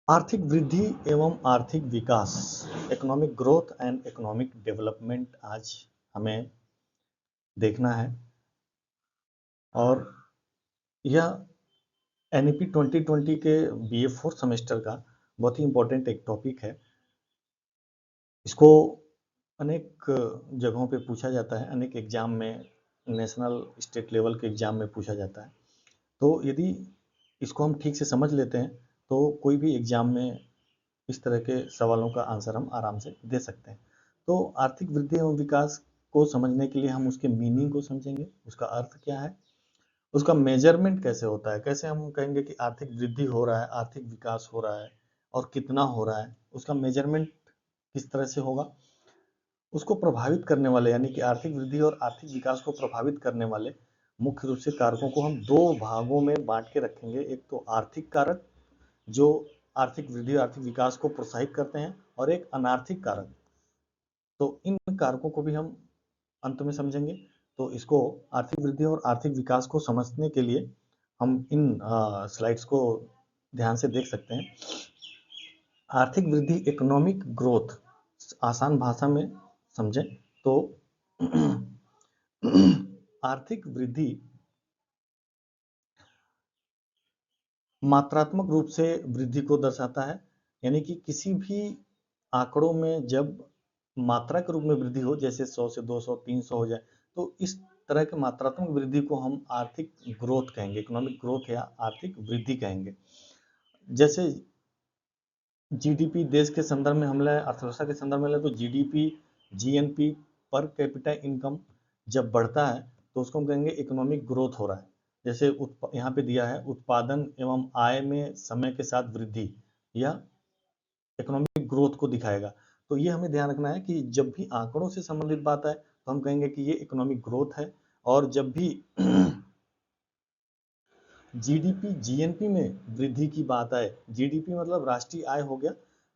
आर्थिक वृद्धि एवं आर्थिक विकास, economic growth and economic development आज हमें देखना है। और यह एनईपी 2020 के बीए 4th सेमेस्टर का बहुत ही इम्पोर्टेंट एक टॉपिक है। इसको अनेक जगहों पे पूछा जाता है, अनेक एग्जाम में, नेशनल स्टेट लेवल के एग्जाम में पूछा जाता है। तो यदि इसको हम ठीक से समझ लेते हैं तो कोई भी एग्जाम में इस तरह के सवालों का आंसर हम आराम से दे सकते हैं। तो आर्थिक वृद्धि एवं विकास को समझने के लिए हम उसके मीनिंग को समझेंगे, उसका अर्थ क्या है, उसका मेजरमेंट कैसे होता है, कैसे हम कहेंगे कि आर्थिक वृद्धि हो रहा है, आर्थिक विकास हो रहा है और कितना हो रहा है, उसका मेजरमेंट किस तरह से होगा। उसको प्रभावित करने वाले यानी कि आर्थिक वृद्धि और आर्थिक विकास को प्रभावित करने वाले मुख्य रूप से कारकों को हम दो भागों में बांट के रखेंगे। एक तो आर्थिक कारक जो आर्थिक वृद्धि और आर्थिक विकास को प्रोत्साहित करते हैं, और एक अनार्थिक कारक। तो इन कारकों को भी हम अंत में समझेंगे। तो इसको आर्थिक वृद्धि और आर्थिक विकास को समझने के लिए हम इन स्लाइड्स को ध्यान से देख सकते हैं। आर्थिक वृद्धि, इकोनॉमिक ग्रोथ, आसान भाषा में समझें तो आर्थिक वृद्धि मात्रात्मक रूप से वृद्धि को दर्शाता है, यानी कि किसी भी आंकड़ों में जब मात्रा के रूप में वृद्धि हो, जैसे 100 से 200 300 हो जाए, तो इस तरह के मात्रात्मक वृद्धि को हम आर्थिक ग्रोथ कहेंगे, इकोनॉमिक ग्रोथ या आर्थिक वृद्धि कहेंगे। जैसे जीडीपी देश के संदर्भ में हम लें, अर्थव्यवस्था के संदर्भ में लें, तो GDP, GNP, per capita income जब बढ़ता है तो उसको हम कहेंगे इकोनॉमिक ग्रोथ हो रहा है। जैसे यहाँ पे दिया है उत्पादन एवं आय में समय के साथ वृद्धि, या इकोनॉमिक ग्रोथ को दिखाएगा। तो ये हमें ध्यान रखना है कि जब भी आंकड़ों से संबंधित बात है तो हम कहेंगे कि ये इकोनॉमिक ग्रोथ है, और जब भी जीडीपी, जीएनपी में वृद्धि की बात आए, जीडीपी मतलब राष्ट्रीय आय हो गया,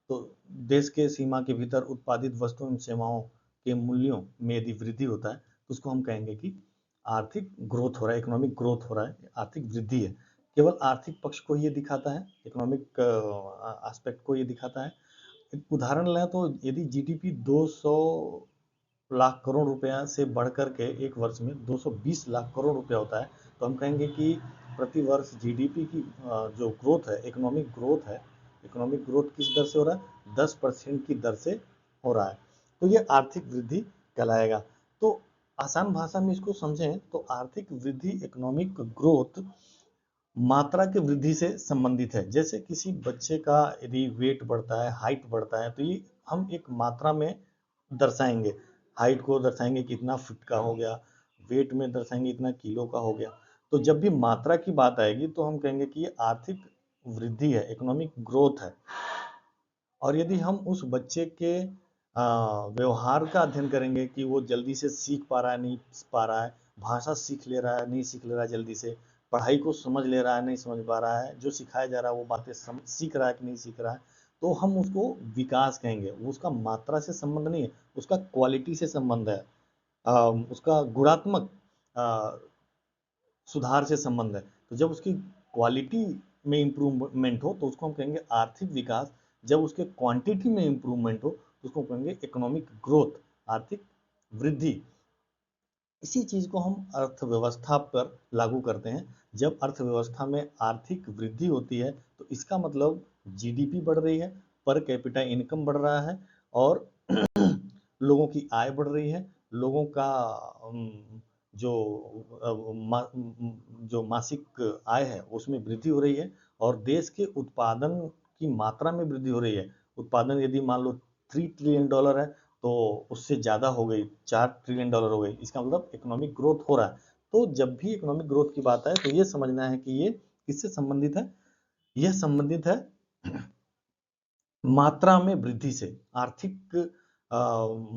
तो देश के सीमा के भीतर उत्पादित वस्तुओं एवं सेवाओं के मूल्यों में यदि वृद्धि होता है तो उसको हम कहेंगे कि आर्थिक ग्रोथ हो रहा है, इकोनॉमिक ग्रोथ हो रहा है, आर्थिक वृद्धि है। केवल आर्थिक पक्ष को ये दिखाता है, इकोनॉमिक एस्पेक्ट को ये दिखाता है। एक उदाहरण लें तो यदि जीडीपी 200 लाख करोड़ रुपया से बढ़ करके एक वर्ष में 220 लाख करोड़ रुपया होता है, तो हम कहेंगे कि प्रति वर्ष जीडीपी की जो ग्रोथ है, इकोनॉमिक ग्रोथ है, इकोनॉमिक ग्रोथ किस दर से हो रहा है, 10% की दर से हो रहा है। तो ये आर्थिक वृद्धि कहलाएगा। तो आसान भाषा में इसको समझें तो आर्थिक वृद्धि, इकोनॉमिक ग्रोथ मात्रा की वृद्धि से संबंधित है। जैसे किसी बच्चे का यदि वेट बढ़ता है, हाइट बढ़ता है, तो ये हम एक मात्रा में दर्शाएंगे। हाइट को दर्शाएंगे कितना फीट का हो गया, वेट में दर्शाएंगे इतना किलो का हो गया। तो जब भी मात्रा की बात आएगी तो हम कहेंगे कि ये आर्थिक वृद्धि है, इकोनॉमिक ग्रोथ है। और यदि हम उस बच्चे के व्यवहार का अध्ययन करेंगे कि वो जल्दी से सीख पा रहा है, नहीं पा रहा है, भाषा सीख ले रहा है, नहीं सीख ले रहा है जल्दी से, पढ़ाई को समझ ले रहा है, नहीं समझ पा रहा है, जो सिखाया जा रहा है वो बातें सीख रहा है कि नहीं सीख रहा है, तो हम उसको विकास कहेंगे। वो उसका मात्रा से संबंध नहीं है, उसका क्वालिटी से संबंध है, उसका गुणात्मक सुधार से संबंध है। तो जब उसकी क्वालिटी में इम्प्रूवमेंट हो तो उसको हम कहेंगे आर्थिक विकास, जब उसके क्वांटिटी में इम्प्रूवमेंट हो तो उसको कहेंगे इकोनॉमिक ग्रोथ, आर्थिक वृद्धि। इसी चीज को हम अर्थव्यवस्था पर लागू करते हैं। जब अर्थव्यवस्था में आर्थिक वृद्धि होती है तो इसका मतलब जीडीपी बढ़ रही है, पर कैपिटा इनकम बढ़ रहा है, और लोगों की आय बढ़ रही है, लोगों का जो जो मासिक आय है उसमें वृद्धि हो रही है, और देश के उत्पादन की मात्रा में वृद्धि हो रही है। उत्पादन यदि मान लो $3 ट्रिलियन है तो उससे ज़्यादा हो गई, $4 ट्रिलियन हो गई, इसका मतलब इकोनॉमिक ग्रोथ हो रहा है। तो जब भी इकोनॉमिक ग्रोथ की बात है तो ये समझना है कि ये किससे संबंधित है, यह संबंधित है मात्रा में वृद्धि से, आर्थिक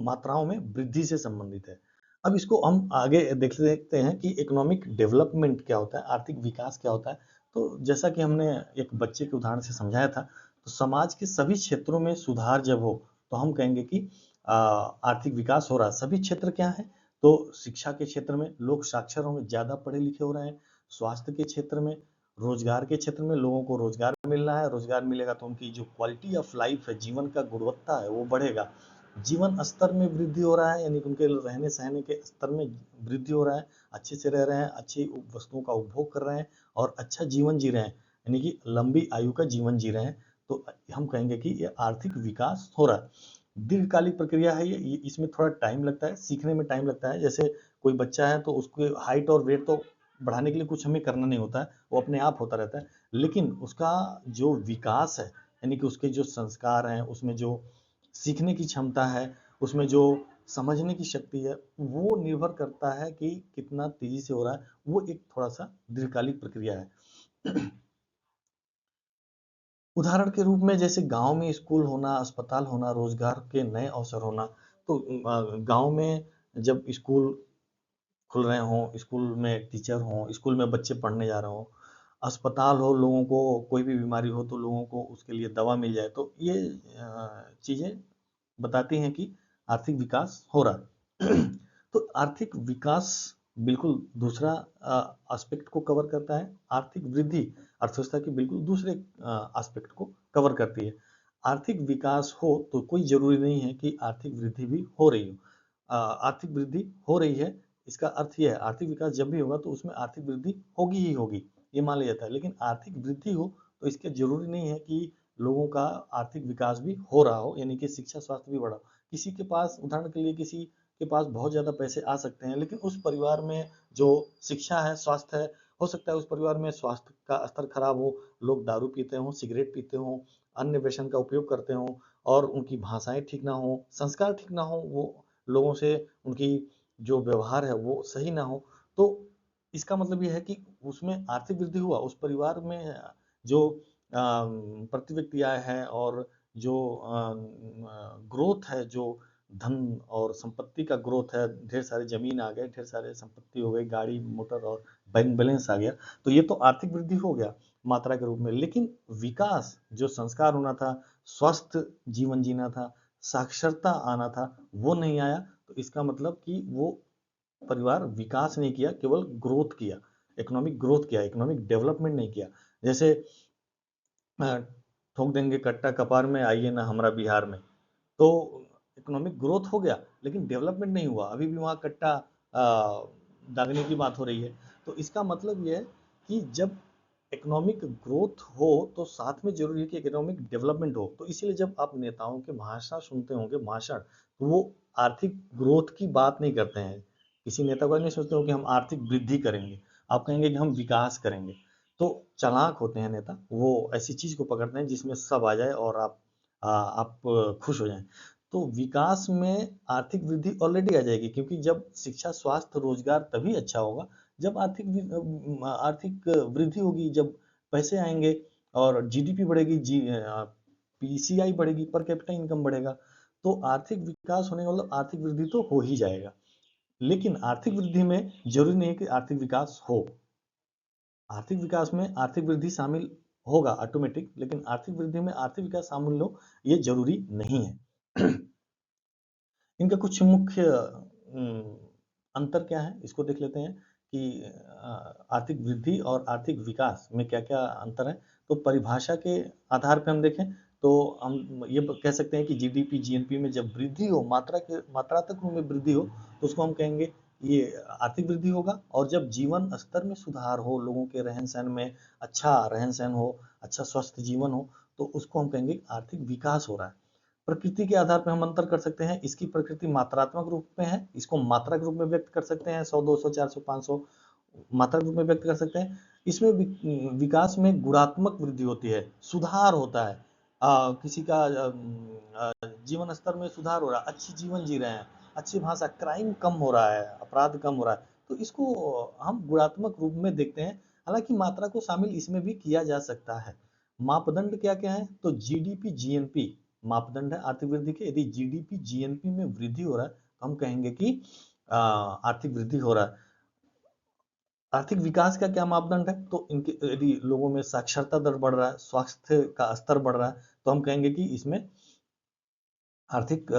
मात्राओं में वृद्धि से संबंधित है। अब इसको हम आगे देखते हैं कि इकोनॉमिक डेवलपमेंट क्या होता है, आर्थिक विकास क्या होता है। तो जैसा कि हमने एक बच्चे के उदाहरण से समझाया था, तो समाज के सभी क्षेत्रों में सुधार जब हो तो हम कहेंगे कि आर्थिक विकास हो रहा है। सभी क्षेत्र क्या है, तो शिक्षा के क्षेत्र में लोग साक्षर होंगे, ज़्यादा पढ़े लिखे हो रहे हैं, स्वास्थ्य के क्षेत्र में रोजगार के क्षेत्र में लोगों को रोजगार मिलना है, रोजगार मिलेगा तो उनकी जो क्वालिटी ऑफ लाइफ है, जीवन का गुणवत्ता है वो बढ़ेगा। जीवन स्तर में वृद्धि हो रहा है, यानी कि उनके रहने सहने के स्तर में वृद्धि हो रहा है, अच्छे से रह रहे हैं, अच्छी वस्तुओं का उपभोग कर रहे हैं और अच्छा जीवन जी रहे हैं, यानी कि लंबी आयु का जीवन जी रहे हैं। तो हम कहेंगे कि ये आर्थिक विकास हो रहा है। दीर्घकालिक प्रक्रिया है ये, इसमें थोड़ा टाइम लगता है, सीखने में टाइम लगता है। जैसे कोई बच्चा है तो उसको हाइट और वेट तो बढ़ाने के लिए कुछ हमें करना नहीं होता है, वो अपने आप होता रहता है। लेकिन उसका जो विकास है, यानी कि उसके जो संस्कार हैं, उसमें जो सीखने की क्षमता है, उसमें जो समझने की शक्ति है, वो निर्भर करता है कि कितना तेजी से हो रहा है। वो एक थोड़ा सा दीर्घकालिक प्रक्रिया है। उदाहरण के रूप में जैसे गांव में स्कूल होना, अस्पताल होना, रोजगार के नए अवसर होना। तो गांव में जब स्कूल खुल रहे हों, स्कूल में टीचर हों, स्कूल में बच्चे पढ़ने जा रहे हों, अस्पताल हो, लोगों को कोई भी बीमारी हो तो लोगों को उसके लिए दवा मिल जाए, तो ये चीज़ें बताती हैं कि आर्थिक विकास हो रहा है। तो आर्थिक विकास बिल्कुल दूसरा एस्पेक्ट को कवर करता है। आर्थिक वृद्धि अर्थव्यवस्था की बिल्कुल दूसरे एस्पेक्ट को कवर करती है। आर्थिक विकास हो तो कोई जरूरी नहीं है कि आर्थिक वृद्धि भी हो रही हो। आर्थिक वृद्धि हो रही है, इसका अर्थ यह है आर्थिक विकास जब भी होगा तो उसमें आर्थिक वृद्धि होगी ही होगी, ये मान लिया जाता है। लेकिन आर्थिक वृद्धि हो तो इसके जरूरी नहीं है कि लोगों का आर्थिक विकास भी हो रहा हो, यानी कि शिक्षा स्वास्थ्य भी बढ़ा हो। किसी के पास उदाहरण के लिए किसी के पास बहुत ज़्यादा पैसे आ सकते हैं, लेकिन उस परिवार में जो शिक्षा है, स्वास्थ्य है, हो सकता है उस परिवार में स्वास्थ्य का स्तर खराब हो, लोग दारू पीते हों, सिगरेट पीते हों, अन्य व्यसन का उपयोग करते हों और उनकी भाषाएं ठीक ना हो, संस्कार ठीक ना हो, वो लोगों से उनकी जो व्यवहार है वो सही ना हो। तो इसका मतलब ये है कि उसमें आर्थिक वृद्धि हुआ, उस परिवार में जो प्रति व्यक्ति आय है और जो ग्रोथ है, जो धन और संपत्ति का ग्रोथ है, ढेर सारे जमीन आ गए, ढेर सारे संपत्ति हो गई, गाड़ी मोटर और बैंक बैलेंस आ गया, तो ये तो आर्थिक वृद्धि हो गया मात्रा के रूप में। लेकिन विकास, जो संस्कार होना था, स्वस्थ जीवन जीना था, साक्षरता आना था, वो नहीं आया। तो इसका मतलब कि वो परिवार विकास नहीं किया, केवल ग्रोथ किया, इकोनॉमिक ग्रोथ किया, इकोनॉमिक डेवलपमेंट नहीं किया। जैसे ठोक देंगे कट्टा कपार में, आइए ना हमारा बिहार में, तो इकोनॉमिक ग्रोथ हो गया लेकिन डेवलपमेंट नहीं हुआ, अभी भी वहाँ कट्टा दागने की बात हो रही है। तो इसका मतलब ये है कि जब इकोनॉमिक ग्रोथ हो तो साथ में जरूरी है कि इकोनॉमिक डेवलपमेंट हो। तो इसीलिए जब आप नेताओं के भाषण सुनते होंगे, भाषण, तो वो आर्थिक ग्रोथ की बात नहीं करते हैं। किसी नेता को नहीं सोचते हो कि हम आर्थिक वृद्धि करेंगे, आप कहेंगे कि हम विकास करेंगे। तो चालाक होते हैं नेता, वो ऐसी चीज को पकड़ते हैं जिसमें सब आ जाए और आप खुश हो जाएं। तो विकास में आर्थिक वृद्धि ऑलरेडी आ जाएगी, क्योंकि जब शिक्षा स्वास्थ्य रोजगार तभी अच्छा होगा जब आर्थिक वृद्धि होगी, जब पैसे आएंगे और जीडीपी बढ़ेगी, पीसीआई बढ़ेगी, पर कैपिटा इनकम बढ़ेगा। तो आर्थिक विकास होने का मतलब आर्थिक वृद्धि तो हो ही जाएगा। लेकिन आर्थिक वृद्धि में जरूरी नहीं है कि आर्थिक विकास हो। आर्थिक विकास में आर्थिक वृद्धि शामिल होगा ऑटोमेटिक, लेकिन आर्थिक वृद्धि में आर्थिक विकास शामिल हो ये जरूरी नहीं है। इनका कुछ मुख्य अंतर क्या है, इसको देख लेते हैं कि आर्थिक वृद्धि और आर्थिक विकास में क्या क्या अंतर है। तो परिभाषा के आधार पर हम देखें तो हम ये कह सकते हैं कि जीडीपी जीएनपी में जब वृद्धि हो, मात्रात्मक रूप में वृद्धि हो, तो उसको हम कहेंगे ये आर्थिक वृद्धि होगा। और जब जीवन स्तर में सुधार हो, लोगों के रहन सहन में अच्छा रहन सहन हो, अच्छा स्वस्थ जीवन हो, तो उसको हम कहेंगे आर्थिक विकास हो रहा है। प्रकृति के आधार पर हम अंतर कर सकते हैं, इसकी प्रकृति मात्रात्मक रूप में है, इसको मात्रा के रूप में व्यक्त कर सकते हैं, 100 200 400 500 मात्रा के रूप में व्यक्त कर सकते हैं। इसमें विकास में गुणात्मक वृद्धि होती है, सुधार होता है, किसी का जीवन स्तर में सुधार हो रहा है, अच्छी जीवन जी रहे हैं, अच्छी भाषा, क्राइम कम हो रहा है, अपराध कम हो रहा है, तो इसको हम गुणात्मक रूप में देखते हैं। हालांकि मात्रा को शामिल इसमें भी किया जा सकता है। मापदंड क्या क्या है, तो जीडीपी जीएनपी मापदंड है आर्थिक वृद्धि के। यदि जीडीपी जीएनपी में वृद्धि हो रहा है तो हम कहेंगे कि आर्थिक वृद्धि हो रहा है। आर्थिक विकास का क्या मापदंड है, तो इनके यदि लोगों में साक्षरता दर बढ़ रहा है, स्वास्थ्य का स्तर बढ़ रहा है, तो हम कहेंगे कि इसमें आर्थिक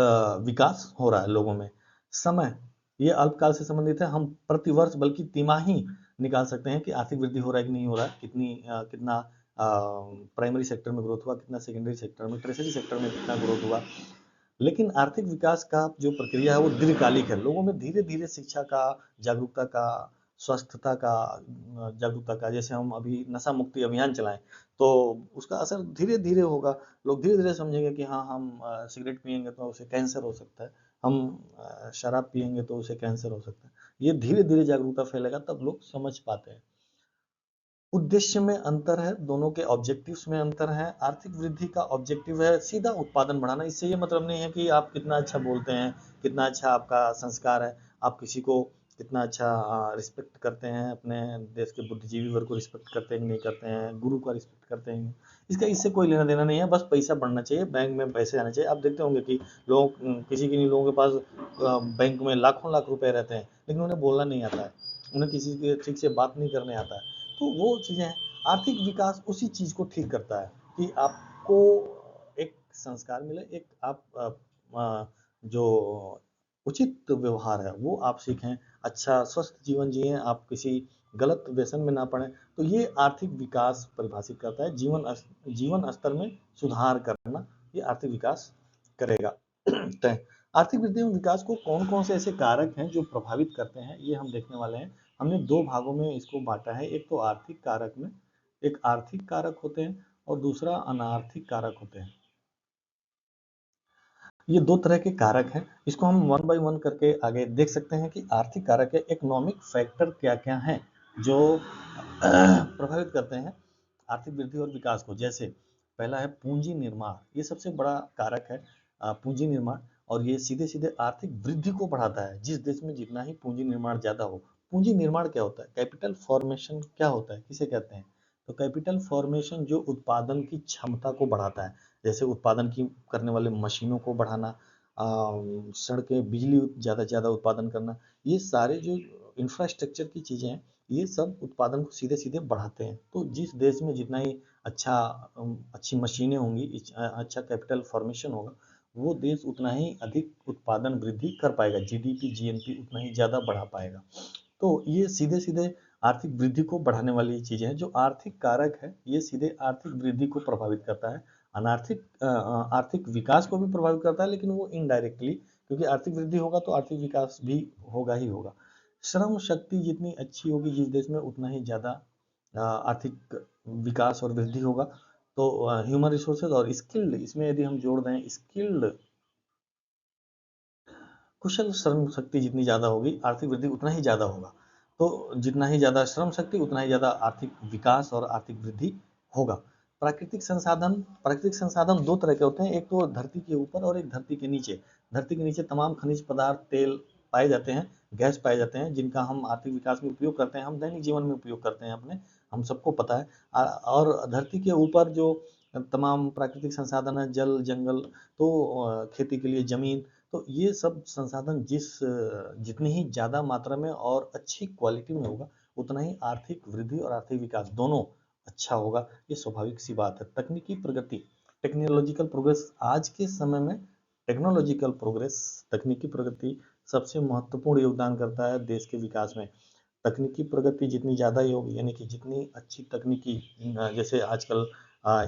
विकास हो रहा है लोगों में। समय, ये अल्पकाल से संबंधित है, हम प्रतिवर्ष बल्कि तिमाही निकाल सकते हैं कि आर्थिक वृद्धि हो रहा है कि नहीं हो रहा है, कितना प्राइमरी सेक्टर में ग्रोथ हुआ, कितना सेकेंडरी सेक्टर में, टर्शियरी सेक्टर में कितना ग्रोथ हुआ। लेकिन आर्थिक विकास का जो प्रक्रिया है वो दीर्घकालिक है। लोगों में धीरे धीरे शिक्षा का, जागरूकता का, स्वस्थता का, जागरूकता का, जैसे हम अभी नशा मुक्ति अभियान चलाएं तो उसका असर धीरे धीरे होगा। लोग धीरे धीरे समझेंगे कि हाँ, हम सिगरेट पियेंगे तो उसे कैंसर हो सकता है, हम शराब पियेंगे तो उसे कैंसर हो सकता है। ये धीरे धीरे जागरूकता फैलेगा तब लोग समझ पाते हैं। उद्देश्य में अंतर है, दोनों के ऑब्जेक्टिव्स में अंतर है। आर्थिक वृद्धि का ऑब्जेक्टिव है सीधा उत्पादन बढ़ाना। इससे ये मतलब नहीं है कि आप कितना अच्छा बोलते हैं, कितना अच्छा आपका संस्कार है, आप किसी को कितना अच्छा रिस्पेक्ट करते हैं, अपने देश के बुद्धिजीवी वर्ग को रिस्पेक्ट करते हैं कि नहीं करते हैं, गुरु का रिस्पेक्ट करते हैं। इसका इससे कोई लेना देना नहीं है, बस पैसा बढ़ना चाहिए, बैंक में पैसे आने चाहिए। आप देखते होंगे कि लोग, किसी किन्हीं लोगों के पास बैंक में लाखों लाख रुपए रहते हैं, लेकिन उन्हें बोलना नहीं आता है, उन्हें किसी के ठीक से बात नहीं करने आता है। तो वो चीज़ें हैं। आर्थिक विकास उसी चीज़ को ठीक करता है कि आपको एक संस्कार मिले, एक आप जो उचित व्यवहार है वो आप सीखें, अच्छा स्वस्थ जीवन जिए, आप किसी गलत व्यसन में ना पड़े। तो ये आर्थिक विकास परिभाषित करता है। जीवन स्तर में सुधार करना, ये आर्थिक विकास करेगा। तय आर्थिक वृद्धि एवं विकास को कौन कौन से ऐसे कारक हैं जो प्रभावित करते हैं, ये हम देखने वाले हैं। हमने दो भागों में इसको बांटा है। एक तो आर्थिक कारक में, एक आर्थिक कारक होते हैं और दूसरा अनार्थिक कारक होते हैं। ये दो तरह के कारक हैं, इसको हम वन बाय वन करके आगे देख सकते हैं कि आर्थिक कारक है, इकोनॉमिक फैक्टर क्या क्या हैं जो प्रभावित करते हैं आर्थिक वृद्धि और विकास को। जैसे पहला है पूंजी निर्माण, ये सबसे बड़ा कारक है, पूंजी निर्माण। और ये सीधे सीधे आर्थिक वृद्धि को बढ़ाता है। जिस देश में जितना ही पूंजी निर्माण ज्यादा हो, पूंजी निर्माण क्या होता है, कैपिटल फॉर्मेशन क्या होता है, किसे कहते हैं, तो कैपिटल फॉर्मेशन जो उत्पादन की क्षमता को बढ़ाता है, जैसे उत्पादन की करने वाले मशीनों को बढ़ाना, सड़कें, बिजली ज़्यादा से ज़्यादा उत्पादन करना, ये सारे जो इंफ्रास्ट्रक्चर की चीज़ें हैं, ये सब उत्पादन को सीधे सीधे बढ़ाते हैं। तो जिस देश में जितना ही अच्छी मशीनें होंगी, अच्छा कैपिटल फॉर्मेशन होगा, वो देश उतना ही अधिक उत्पादन वृद्धि कर पाएगा, जीडीपी जीएनपी उतना ही ज़्यादा बढ़ा पाएगा। तो ये सीधे सीधे आर्थिक वृद्धि को बढ़ाने वाली चीजें हैं। जो आर्थिक कारक है ये सीधे आर्थिक वृद्धि को प्रभावित करता है। आर्थिक विकास को भी प्रभावित करता है, लेकिन वो इनडायरेक्टली, क्योंकि आर्थिक वृद्धि होगा तो आर्थिक विकास भी होगा ही होगा। श्रम शक्ति जितनी अच्छी होगी जिस देश में, उतना ही ज्यादा आर्थिक विकास और वृद्धि होगा। तो ह्यूमन रिसोर्सेज और स्किल्ड, इसमें यदि हम जोड़ दें स्किल्ड, कुशल श्रम शक्ति जितनी ज़्यादा होगी, आर्थिक वृद्धि उतना ही ज़्यादा होगा। तो जितना ही ज़्यादा श्रम शक्ति, उतना ही ज़्यादा आर्थिक विकास और आर्थिक वृद्धि होगा। प्राकृतिक संसाधन दो तरह के होते हैं, एक तो धरती के ऊपर और एक धरती के नीचे। धरती के नीचे तमाम खनिज पदार्थ, तेल पाए जाते हैं, गैस पाए जाते हैं, जिनका हम आर्थिक विकास में उपयोग करते हैं, हम दैनिक जीवन में उपयोग करते हैं अपने, हम सबको पता है। और धरती के ऊपर जो तमाम प्राकृतिक संसाधन है, जल, जंगल, तो खेती के लिए जमीन, तो ये सब संसाधन जितनी ही ज़्यादा मात्रा में और अच्छी क्वालिटी में होगा, उतना ही आर्थिक वृद्धि और आर्थिक विकास दोनों अच्छा होगा। ये स्वाभाविक सी बात है। तकनीकी प्रगति, टेक्नोलॉजिकल प्रोग्रेस, आज के समय में टेक्नोलॉजिकल प्रोग्रेस, तकनीकी प्रगति सबसे महत्वपूर्ण योगदान करता है देश के विकास में। तकनीकी प्रगति जितनी ज़्यादा ही होगी, यानी कि जितनी अच्छी तकनीकी, जैसे आजकल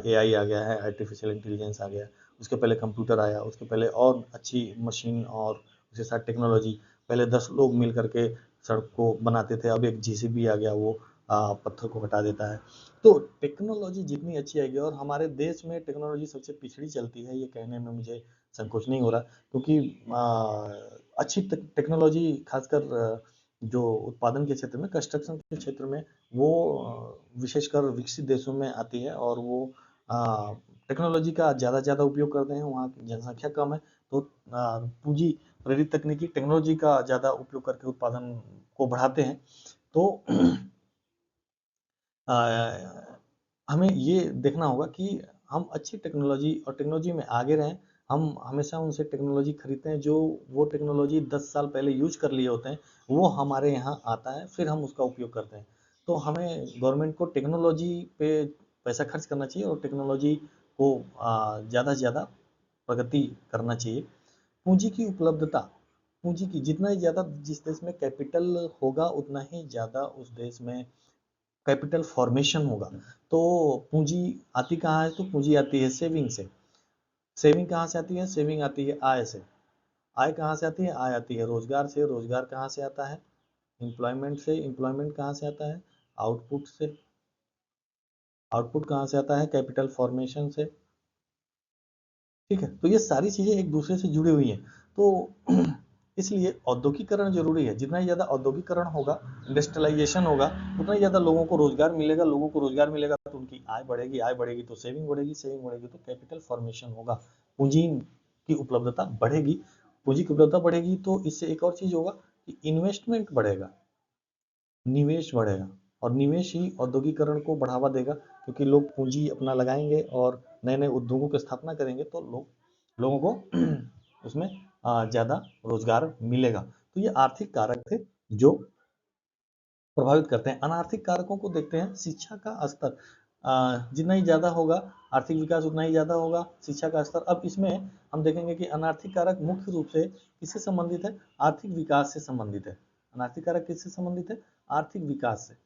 एआई आ गया है, आर्टिफिशियल इंटेलिजेंस आ गया, उसके पहले कंप्यूटर आया, उसके पहले और अच्छी मशीन और उसके साथ टेक्नोलॉजी। पहले 10 लोग मिल करके सड़क को बनाते थे, अब एक जेसीबी आ गया, वो पत्थर को हटा देता है। तो टेक्नोलॉजी जितनी अच्छी आएगी, और हमारे देश में टेक्नोलॉजी सबसे पिछड़ी चलती है, ये कहने में मुझे संकोच नहीं हो रहा, क्योंकि अच्छी टेक्नोलॉजी खासकर जो उत्पादन के क्षेत्र में, कंस्ट्रक्शन के क्षेत्र में, वो विशेषकर विकसित देशों में आती है, और वो टेक्नोलॉजी का ज़्यादा ज़्यादा उपयोग करते हैं। वहाँ की जनसंख्या कम है, तो पूंजी प्रेरित तकनीकी टेक्नोलॉजी का ज़्यादा उपयोग करके उत्पादन को बढ़ाते हैं। तो हमें ये देखना होगा कि हम अच्छी टेक्नोलॉजी और टेक्नोलॉजी में आगे रहें। हम हमेशा उनसे टेक्नोलॉजी खरीदते हैं जो वो टेक्नोलॉजी 10 साल पहले यूज कर लिए होते हैं, वो हमारे यहाँ आता है, फिर हम उसका उपयोग करते हैं। तो हमें गवर्नमेंट को टेक्नोलॉजी पे पैसा खर्च करना चाहिए और टेक्नोलॉजी को ज़्यादा से ज़्यादा प्रगति करना चाहिए। पूंजी की उपलब्धता, पूंजी की जितना ही ज़्यादा जिस देश में कैपिटल होगा उतना ही ज़्यादा उस देश में कैपिटल फॉर्मेशन होगा। तो पूंजी आती कहाँ है? तो पूंजी आती है सेविंग से। सेविंग कहाँ से आती है? सेविंग आती है आय से। आय कहाँ से आती है? आय आती है रोजगार से। रोजगार कहाँ से आता है? एम्प्लॉयमेंट से। एम्प्लॉयमेंट कहाँ से आता है? आउटपुट से। आउटपुट कहाँ से आता है? कैपिटल फॉर्मेशन से। ठीक है, तो ये सारी चीजें एक दूसरे से जुड़ी हुई हैं। तो इसलिए औद्योगिकरण जरूरी है। जितना ही ज्यादा औद्योगिकरण होगा, इंडस्ट्रियलाइजेशन होगा, उतना ही ज्यादा लोगों को रोजगार मिलेगा। लोगों को रोजगार मिलेगा तो उनकी आय बढ़ेगी। आय बढ़ेगी तो सेविंग बढ़ेगी। सेविंग बढ़ेगी तो कैपिटल फॉर्मेशन होगा। पूंजी की उपलब्धता बढ़ेगी। पूंजी की उपलब्धता बढ़ेगी तो इससे एक और चीज होगा कि इन्वेस्टमेंट बढ़ेगा, निवेश बढ़ेगा। और निवेश ही औद्योगिकरण को बढ़ावा देगा, क्योंकि लोग पूंजी अपना लगाएंगे और नए नए उद्योगों की स्थापना करेंगे तो लोगों को उसमें ज़्यादा रोजगार मिलेगा। तो ये आर्थिक कारक थे जो प्रभावित करते हैं। अनार्थिक कारकों को देखते हैं। शिक्षा का स्तर जितना ही ज़्यादा होगा, आर्थिक विकास उतना ही ज़्यादा होगा। शिक्षा का स्तर, अब इसमें हम देखेंगे कि अनार्थिक कारक मुख्य रूप से किससे संबंधित है? आर्थिक विकास से संबंधित है। अनार्थिक कारक किससे संबंधित है? आर्थिक विकास से।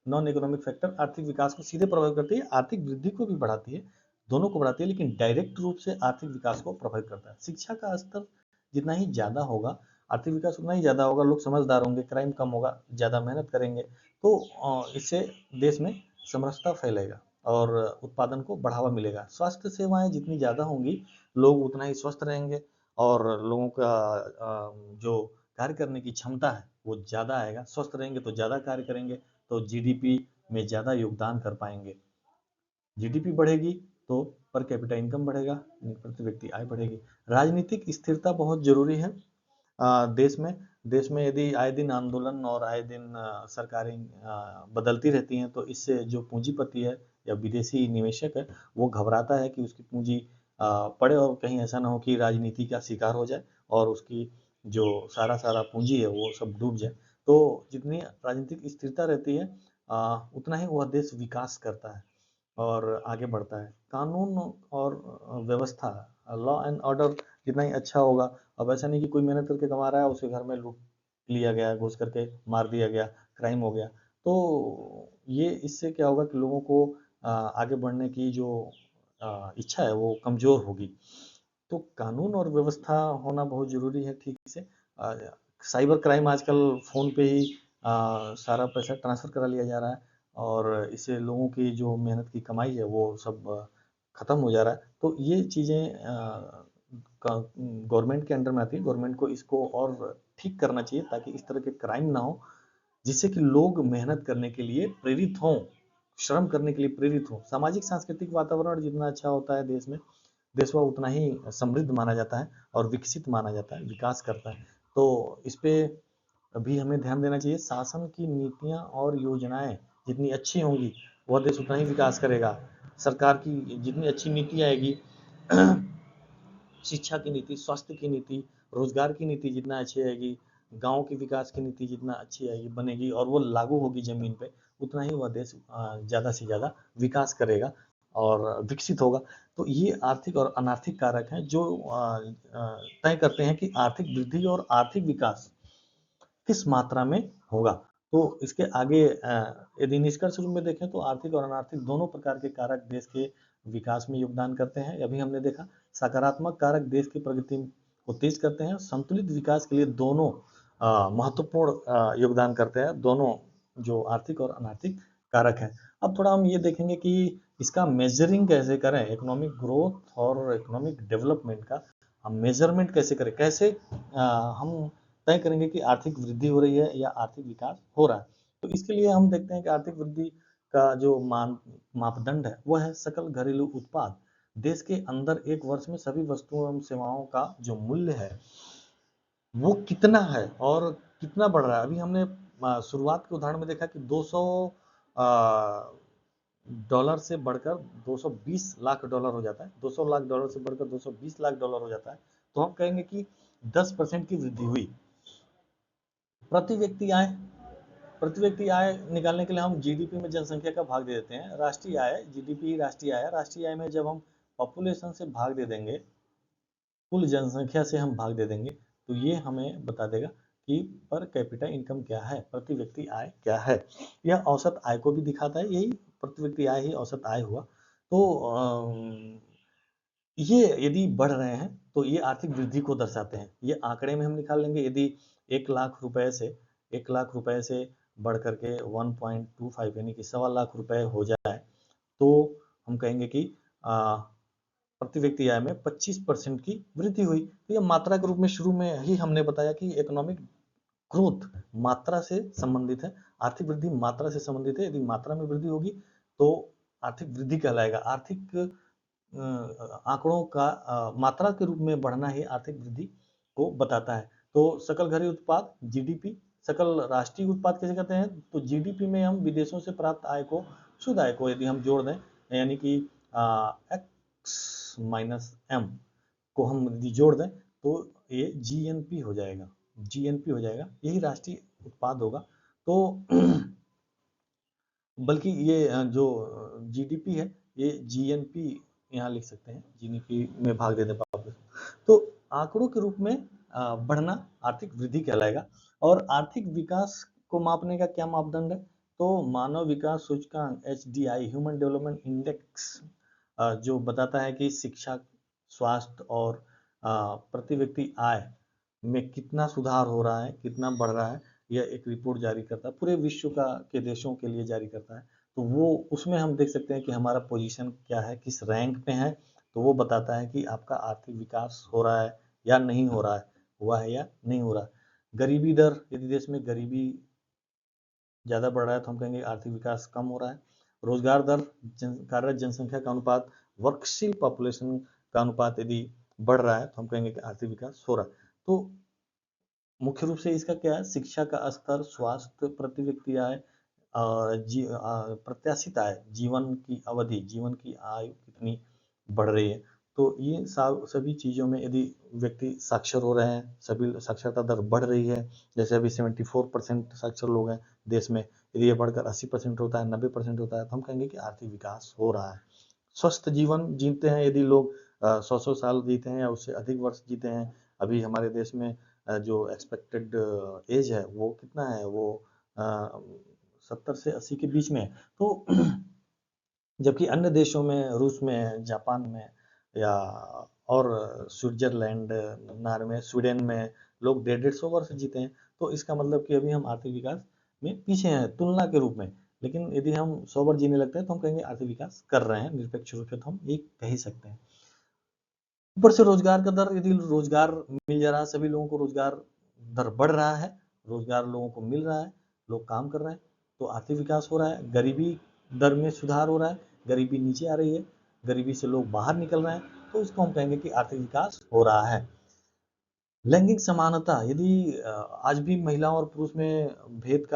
नॉन इकोनॉमिक फैक्टर आर्थिक विकास को सीधे प्रभावित करती है, आर्थिक वृद्धि को भी बढ़ाती है, दोनों को बढ़ाती है, लेकिन डायरेक्ट रूप से आर्थिक विकास को प्रभावित करता है। शिक्षा का स्तर जितना ही ज़्यादा होगा, आर्थिक विकास उतना ही ज़्यादा होगा। लोग समझदार होंगे, क्राइम कम होगा, ज़्यादा मेहनत करेंगे, तो इससे देश में समरसता फैलेगा और उत्पादन को बढ़ावा मिलेगा। स्वास्थ्य सेवाएं जितनी ज़्यादा होंगी, लोग उतना ही स्वस्थ रहेंगे और लोगों का जो कार्य करने की क्षमता है वो ज़्यादा आएगा। स्वस्थ रहेंगे तो ज़्यादा कार्य करेंगे, तो जीडीपी में ज़्यादा योगदान कर पाएंगे। जीडीपी बढ़ेगी तो पर कैपिटा इनकम बढ़ेगा, प्रति व्यक्ति आय बढ़ेगी। राजनीतिक स्थिरता बहुत जरूरी है देश में यदि आए दिन आंदोलन और आए दिन सरकारें बदलती रहती हैं, तो इससे जो पूंजीपति है या विदेशी निवेशक है, वो घबराता है कि उसकी पूंजी पड़े और कहीं ऐसा ना हो कि राजनीति का शिकार हो जाए और उसकी जो सारा पूंजी है वो सब डूब जाए। तो जितनी राजनीतिक स्थिरता रहती है, उतना ही वह देश विकास करता है और आगे बढ़ता है। कानून और व्यवस्था, लॉ एंड ऑर्डर जितना ही अच्छा होगा। अब ऐसा नहीं कि कोई मेहनत करके कमा रहा है, उसके घर में लूट लिया गया, घुस करके मार दिया गया, क्राइम हो गया, तो ये इससे क्या होगा कि लोगों को आगे बढ़ने की जो इच्छा है वो कमजोर होगी। तो कानून और व्यवस्था होना बहुत जरूरी है ठीक से। अ, साइबर क्राइम आजकल फोन पे ही सारा पैसा ट्रांसफर करा लिया जा रहा है और इससे लोगों की जो मेहनत की कमाई है वो सब खत्म हो जा रहा है। तो ये चीज़ें गवर्नमेंट के अंडर में आती है। गवर्नमेंट को इसको और ठीक करना चाहिए ताकि इस तरह के क्राइम ना हो, जिससे कि लोग मेहनत करने के लिए प्रेरित हों, श्रम करने के लिए प्रेरित हों। सामाजिक सांस्कृतिक वातावरण जितना अच्छा होता है देश में, देश वह उतना ही समृद्ध माना जाता है और विकसित माना जाता है, विकास करता है। तो इस पे भी हमें ध्यान देना चाहिए। शासन की नीतियाँ और योजनाएं जितनी अच्छी होंगी, वह देश उतना ही विकास करेगा। सरकार की जितनी अच्छी नीति आएगी, शिक्षा की नीति, स्वास्थ्य की नीति, रोजगार की नीति जितना अच्छी आएगी, गांव के विकास की नीति जितना अच्छी आएगी, बनेगी और वो लागू होगी जमीन पे, उतना ही वह देश ज़्यादा से ज़्यादा विकास करेगा और विकसित होगा। तो ये आर्थिक और अनार्थिक कारक हैं जो तय करते हैं कि आर्थिक वृद्धि और आर्थिक विकास किस मात्रा में होगा। तो इसके आगे यदि निष्कर्ष रूप में देखें तो आर्थिक और अनार्थिक दोनों प्रकार के कारक देश के विकास में योगदान करते हैं। अभी हमने देखा सकारात्मक कारक देश की प्रगति को तेज करते हैं। संतुलित विकास के लिए दोनों महत्वपूर्ण योगदान करते हैं, दोनों जो आर्थिक और अनार्थिक कारक हैं। अब थोड़ा हम ये देखेंगे कि इसका मेजरिंग कैसे करें, इकोनॉमिक ग्रोथ और इकोनॉमिक डेवलपमेंट का हम मेजरमेंट कैसे करें, कैसे हम तय करेंगे कि आर्थिक वृद्धि हो रही है या आर्थिक विकास हो रहा है। तो इसके लिए हम देखते हैं कि आर्थिक वृद्धि का जो मापदंड है वो है सकल घरेलू उत्पाद। देश के अंदर एक वर्ष में सभी वस्तुओं एवं सेवाओं का जो मूल्य है वो कितना है और कितना बढ़ रहा है। अभी हमने शुरुआत के उदाहरण में देखा कि 200 डॉलर से बढ़कर 220 लाख डॉलर हो जाता है, 200 लाख डॉलर से बढ़कर 220 लाख डॉलर हो जाता है। तो हम कहेंगे कि 10% की वृद्धि हुई। प्रति व्यक्ति आय, प्रति व्यक्ति आय निकालने के लिए हम जीडीपी में जनसंख्या का भाग दे देते हैं। राष्ट्रीय आय, जीडीपी राष्ट्रीय आय, राष्ट्रीय आय में जब हम पॉपुलेशन से भाग दे देंगे, कुल जनसंख्या से हम भाग दे देंगे, तो ये हमें बता देगा कि पर कैपिटा इनकम क्या है, प्रति व्यक्ति आय क्या है। यह औसत आय को भी दिखाता है, यही प्रति व्यक्ति आय ही औसत आय हुआ। तो ये यदि बढ़ रहे हैं तो ये आर्थिक वृद्धि को दर्शाते हैं। ये आंकड़े में हम निकाल लेंगे, यदि 1 लाख रुपए से बढ़ करके 1.25 यानी कि 1.25 लाख रुपए हो जाए तो हम कहेंगे कि प्रति व्यक्ति आय में 25% की वृद्धि हुई। तो यह मात्रा के रूप में शुरू में ही हमने बताया कि इकोनॉमिक ग्रोथ मात्रा से संबंधित है, आर्थिक वृद्धि मात्रा से संबंधित है। यदि मात्रा में वृद्धि होगी तो आर्थिक वृद्धि कहलाएगा। आर्थिक आंकड़ों का मात्रा के रूप में बढ़ना ही आर्थिक वृद्धि को बताता है। तो सकल घरेलू उत्पाद जीडीपी, सकल राष्ट्रीय उत्पाद कैसे कहते हैं, तो जीडीपी में हम विदेशों से प्राप्त आय को, शुद्ध आय को यदि हम जोड़ दें, यानी कि एक्स माइनस एम को हम यदि जोड़ दें तो ये जीएनपी हो जाएगा, जीएनपी हो जाएगा, यही राष्ट्रीय उत्पाद होगा। तो बल्कि ये जो जीडीपी है ये जीएनपी यहाँ लिख सकते हैं, जीडीपी में भाग देते हैं। तो आंकड़ों के रूप में बढ़ना आर्थिक वृद्धि कहलाएगा। और आर्थिक विकास को मापने का क्या मापदंड है, तो मानव विकास सूचकांक एचडीआई, ह्यूमन डेवलपमेंट इंडेक्स, जो बताता है कि शिक्षा, स्वास्थ्य और प्रति व्यक्ति आय में कितना सुधार हो रहा है, कितना बढ़ रहा है, यह एक रिपोर्ट जारी करता है, पूरे विश्व का के देशों के लिए जारी करता है। तो वो उसमें हम देख सकते हैं कि हमारा पोजीशन क्या है, किस रैंक पे है। तो वो बताता है कि आपका आर्थिक विकास हो रहा है या नहीं हो रहा है, हुआ है या नहीं हो रहा है। गरीबी दर, यदि देश में गरीबी ज़्यादा बढ़ रहा है तो हम कहेंगे आर्थिक विकास कम हो रहा है। रोजगार दर, कार्यरत जनसंख्या का अनुपात, वर्कशील पॉपुलेशन का अनुपात यदि बढ़ रहा है तो हम कहेंगे कि आर्थिक विकास हो रहा है। तो मुख्य रूप से इसका क्या है, शिक्षा का स्तर, स्वास्थ्य, प्रति व्यक्ति आय और प्रत्याशित आय, जीवन की अवधि, जीवन की आयु कितनी बढ़ रही है। तो ये सभी चीज़ों में यदि व्यक्ति साक्षर हो रहे हैं, सभी साक्षरता दर बढ़ रही है, जैसे अभी 74% साक्षर लोग हैं देश में, यदि ये बढ़कर 80% होता है, 90% होता है तो हम कहेंगे कि आर्थिक विकास हो रहा है। स्वस्थ जीवन जीते हैं यदि लोग 100 साल जीते हैं या उससे अधिक वर्ष जीते हैं। अभी हमारे देश में जो एक्सपेक्टेड एज है वो कितना है, वो 70 से 80 के बीच में है। तो जबकि अन्य देशों में, रूस में, जापान में या और स्विट्जरलैंड, नॉर्वे, स्वीडन में लोग 150 वर्ष जीते हैं। तो इसका मतलब कि अभी हम आर्थिक विकास में पीछे हैं तुलना के रूप में। लेकिन यदि हम 100 वर्ष जीने लगते हैं तो हम कहेंगे आर्थिक विकास कर रहे हैं, निरपेक्ष रूप से तो हम ये कह ही सकते हैं। ऊपर से रोजगार का दर, यदि रोजगार मिल जा रहा है, सभी लोगों को रोजगार दर बढ़ रहा है, रोजगार लोगों को मिल रहा है, लोग काम कर रहे हैं, तो आर्थिक विकास हो रहा है। गरीबी दर में सुधार हो रहा है, गरीबी नीचे आ रही है, गरीबी से लोग बाहर निकल रहे हैं, तो इसको हम कहेंगे कि आर्थिक विकास हो रहा है। लैंगिक समानता, यदि आज भी महिलाओं और पुरुष में भेद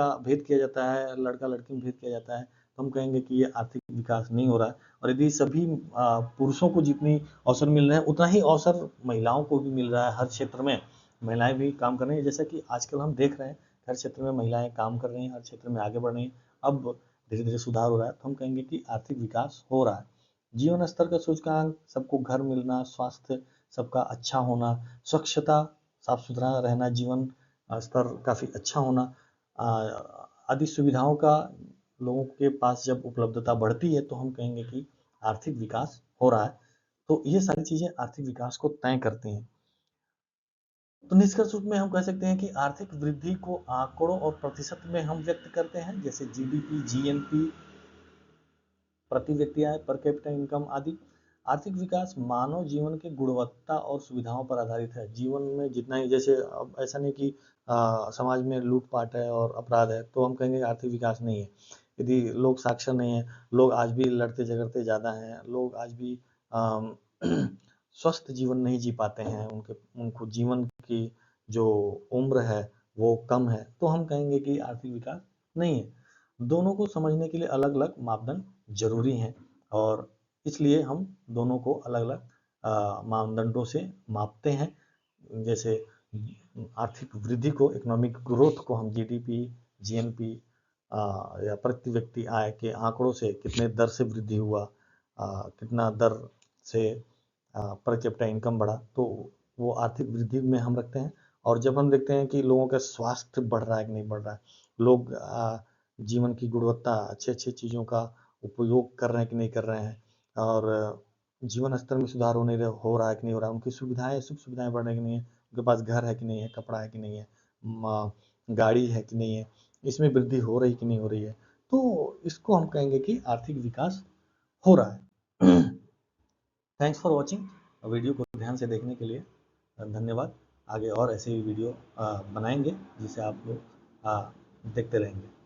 किया जाता है, लड़का लड़की में भेद किया जाता है, तो हम कहेंगे कि ये आर्थिक विकास नहीं हो रहा है। और यदि सभी पुरुषों को जितनी अवसर मिल रहे हैं उतना ही अवसर महिलाओं को भी मिल रहा है, हर क्षेत्र में महिलाएं भी काम कर रही हैं, जैसा कि आजकल हम देख रहे हैं हर क्षेत्र में महिलाएं काम कर रही हैं, हर क्षेत्र में आगे बढ़ रही हैं। अब धीरे धीरे सुधार हो रहा है, तो हम कहेंगे कि आर्थिक विकास हो रहा है। जीवन स्तर का सूचकांक, सबको घर मिलना, स्वास्थ्य सबका अच्छा होना, स्वच्छता, साफ सुथरा रहना, जीवन स्तर काफ़ी अच्छा होना, आदि सुविधाओं का लोगों के पास जब उपलब्धता बढ़ती है तो हम कहेंगे कि आर्थिक विकास हो रहा है। तो ये सारी चीज़ें आर्थिक विकास को तय करती हैं। तो निष्कर्ष रूप में हम कह सकते हैं कि आर्थिक वृद्धि को आंकड़ों और प्रतिशत में हम व्यक्त करते हैं, जैसे जीडीपी, जीएनपी, प्रति व्यक्ति आय, पर कैपिटा इनकम आदि। आर्थिक विकास मानव जीवन की गुणवत्ता और सुविधाओं पर आधारित है। जीवन में जितना ही, जैसे अब ऐसा नहीं कि समाज में लूटपाट है और अपराध है तो हम कहेंगे आर्थिक विकास नहीं है। यदि लोग साक्षर नहीं है, लोग आज भी लड़ते झगड़ते ज़्यादा हैं, लोग आज भी स्वस्थ जीवन नहीं जी पाते हैं, उनको जीवन की जो उम्र है वो कम है, तो हम कहेंगे कि आर्थिक विकास नहीं है। दोनों को समझने के लिए अलग अलग मापदंड जरूरी हैं और इसलिए हम दोनों को अलग अलग मानदंडों से मापते हैं। जैसे आर्थिक वृद्धि को, इकोनॉमिक ग्रोथ को हम जीडीपी, जीएनपी या प्रति व्यक्ति आय के आंकड़ों से, कितने दर से वृद्धि हुआ, कितना दर से पर कैपिटा इनकम बढ़ा, तो वो आर्थिक वृद्धि में हम रखते हैं। और जब हम देखते हैं कि लोगों का स्वास्थ्य बढ़ रहा है कि नहीं बढ़ रहा है, लोग जीवन की गुणवत्ता, अच्छी चीज़ों का उपयोग कर रहे हैं कि नहीं कर रहे हैं, और जीवन स्तर में सुधार हो रहा है कि नहीं हो रहा है, उनकी सुविधाएं, सुख सुविधाएं बढ़ रही कि नहीं है, उनके पास घर है कि नहीं है, कपड़ा है कि नहीं है, गाड़ी है कि नहीं है, इसमें वृद्धि हो रही कि नहीं हो रही है। तो इसको हम कहेंगे कि आर्थिक विकास हो रहा है। Thanks for watching. वीडियो को ध्यान से देखने के लिए धन्यवाद। आगे और ऐसे ही वीडियो बनाएंगे जिसे आप लोग देखते रहेंगे।